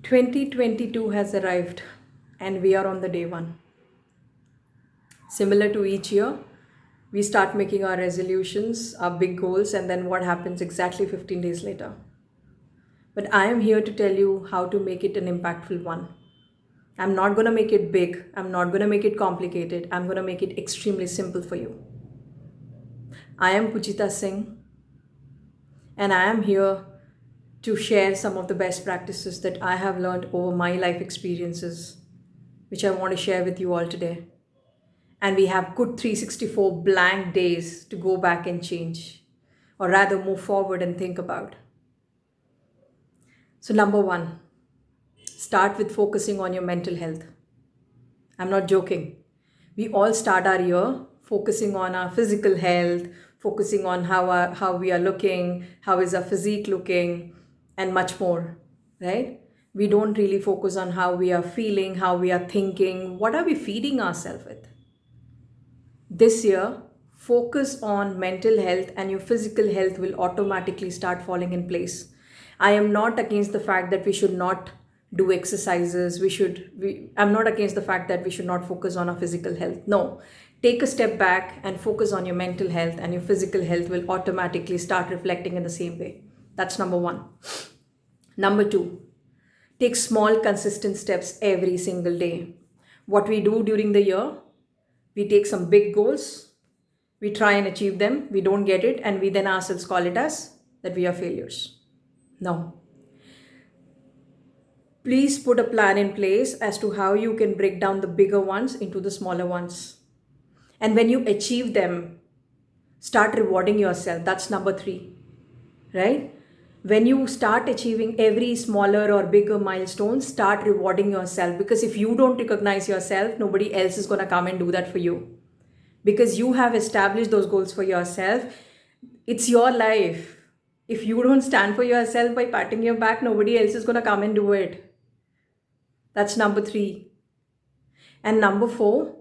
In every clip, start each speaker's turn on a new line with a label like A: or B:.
A: 2022 has arrived and we are on the day one. Similar to each year, we start making our resolutions, our big goals, and then what happens exactly 15 days later. But I am here to tell you how to make it an impactful one. I'm not going to make it big, I'm not going to make it complicated, I'm going to make it extremely simple for you. I am Pujita Singh, and I am here to share some of the best practices that I have learned over my life experiences, which I want to share with you all today. And we have good 364 blank days to go back and change, or rather move forward and think about. So, number one, start with focusing on your mental health. I'm not joking. We all start our year focusing on our physical health, focusing on how we are looking, how is our physique looking, and much more, right? We don't really focus on how we are feeling, how we are thinking, what are we feeding ourselves with. This year, focus on mental health and your physical health will automatically start falling in place. I am not against the fact that we should not do exercises. I'm not against the fact that we should not focus on our physical health. No, take a step back and focus on your mental health, and your physical health will automatically start reflecting in the same way. That's number one. Number two, take small, consistent steps every single day. What we do during the year, we take some big goals, we try and achieve them, we don't get it, and we then ourselves call it as that we are failures. No. Please put a plan in place as to how you can break down the bigger ones into the smaller ones. And when you achieve them, start rewarding yourself. That's number three, right? When you start achieving every smaller or bigger milestone, start rewarding yourself, because if you don't recognize yourself, nobody else is going to come and do that for you, because you have established those goals for yourself. It's your life. If you don't stand for yourself by patting your back, nobody else is going to come and do it. That's number three. And number four,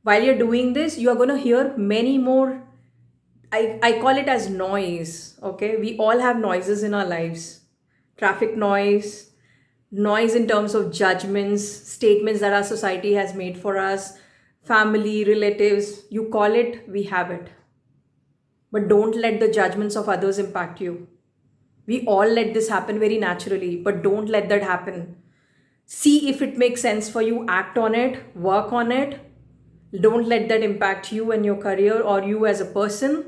A: while you're doing this, you are going to hear many more. I call it as noise, okay? We all have noises in our lives. Traffic noise, noise in terms of judgments, statements that our society has made for us, family, relatives, you call it, we have it. But don't let the judgments of others impact you. We all let this happen very naturally, but don't let that happen. See if it makes sense for you, act on it, work on it. Don't let that impact you and your career or you as a person.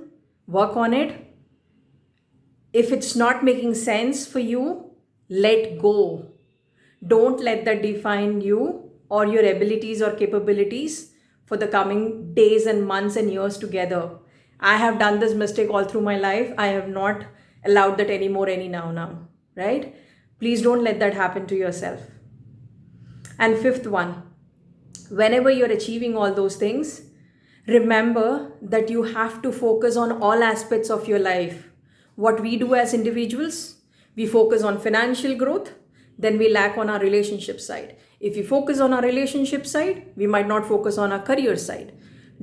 A: Work on it. If it's not making sense for you, let go. Don't let that define you or your abilities or capabilities for the coming days and months and years together. I have done this mistake all through my life. I have not allowed that anymore now, right? Please don't let that happen to yourself. And fifth one, whenever you're achieving all those things, remember that you have to focus on all aspects of your life. What we do as individuals, we focus on financial growth, then we lack on our relationship side. If we focus on our relationship side, we might not focus on our career side.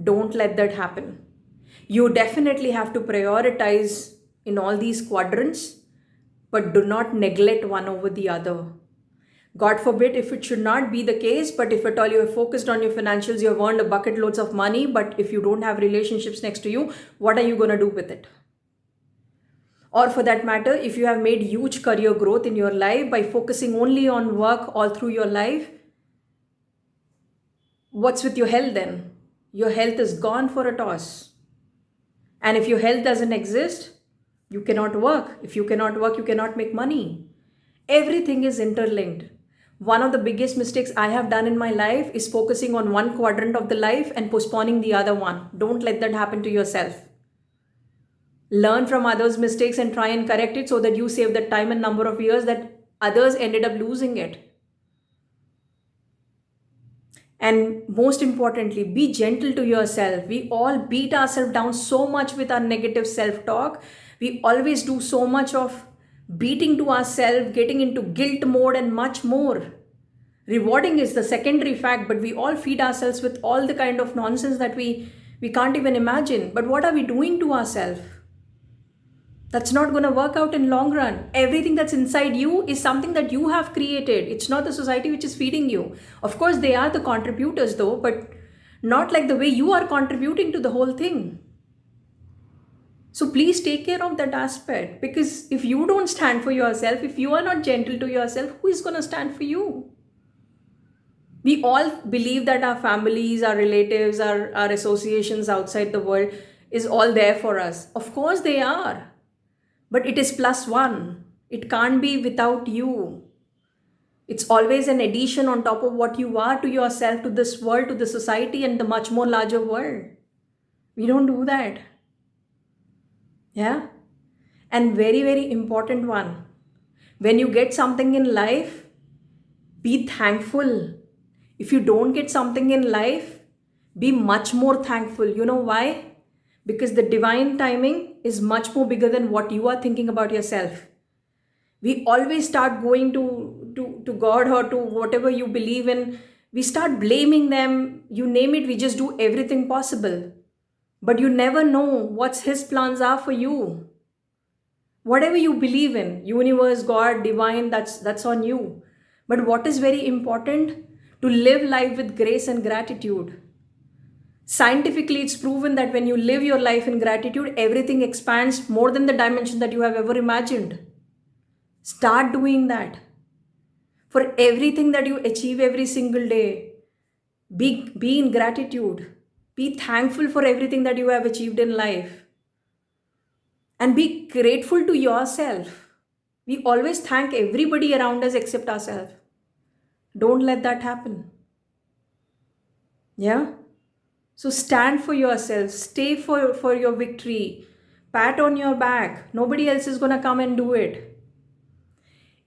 A: Don't let that happen. You definitely have to prioritize in all these quadrants, but do not neglect one over the other. God forbid if it should not be the case, but if at all you have focused on your financials, you have earned a bucket loads of money, but if you don't have relationships next to you, what are you going to do with it? Or for that matter, if you have made huge career growth in your life by focusing only on work all through your life, what's with your health then? Your health is gone for a toss. And if your health doesn't exist, you cannot work. If you cannot work, you cannot make money. Everything is interlinked. One of the biggest mistakes I have done in my life is focusing on one quadrant of the life and postponing the other one. Don't let that happen to yourself. Learn from others' mistakes and try and correct it so that you save the time and number of years that others ended up losing it. And most importantly, be gentle to yourself. We all beat ourselves down so much with our negative self-talk. We always do so much of beating to ourselves, getting into guilt mode and much more. Rewarding is the secondary fact, but we all feed ourselves with all the kind of nonsense that we can't even imagine. But what are we doing to ourselves? That's not going to work out in long run. Everything that's inside you is something that you have created. It's not the society which is feeding you. Of course, they are the contributors though, but not like the way you are contributing to the whole thing. So please take care of that aspect, because if you don't stand for yourself, if you are not gentle to yourself, who is going to stand for you? We all believe that our families, our relatives, our associations outside the world is all there for us. Of course they are. But it is plus one. It can't be without you. It's always an addition on top of what you are to yourself, to this world, to the society, and the much more larger world. We don't do that. Yeah? And very, very important one. When you get something in life, be thankful. If you don't get something in life, be much more thankful. You know why? Because the divine timing is much more bigger than what you are thinking about yourself. We always start going to God or to whatever you believe in. We start blaming them. You name it, we just do everything possible. But you never know what His plans are for you. Whatever you believe in, universe, God, divine, that's on you. But what is very important? To live life with grace and gratitude. Scientifically, it's proven that when you live your life in gratitude, everything expands more than the dimension that you have ever imagined. Start doing that. For everything that you achieve every single day, be in gratitude. Be thankful for everything that you have achieved in life. And be grateful to yourself. We always thank everybody around us except ourselves. Don't let that happen. Yeah? So stand for yourself, stay for your victory, pat on your back. Nobody else is going to come and do it.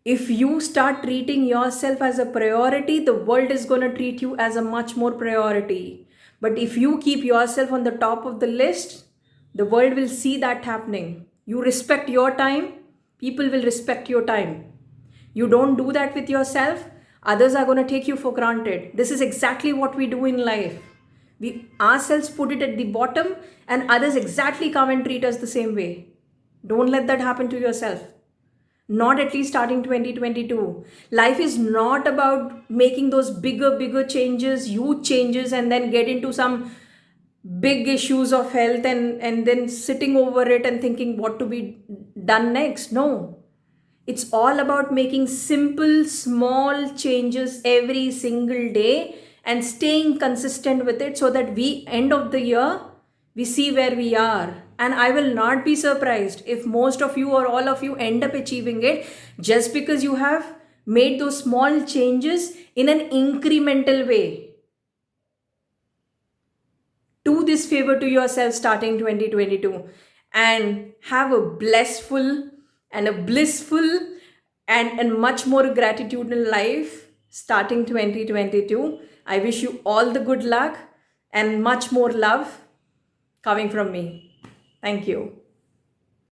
A: If you start treating yourself as a priority, the world is going to treat you as a much more priority. But if you keep yourself on the top of the list, the world will see that happening. You respect your time, people will respect your time. You don't do that with yourself, others are going to take you for granted. This is exactly what we do in life. We ourselves put it at the bottom and others exactly come and treat us the same way. Don't let that happen to yourself. Not at least starting 2022. Life is not about making those bigger changes, huge changes, and then get into some big issues of health and then sitting over it and thinking what to be done next. No. It's all about making simple, small changes every single day and staying consistent with it so that end of the year, we see where we are. And I will not be surprised if most of you or all of you end up achieving it just because you have made those small changes in an incremental way. Do this favor to yourself starting 2022 and have a blissful and a blissful and much more gratitudinal life starting 2022. I wish you all the good luck and much more love coming from me. Thank you.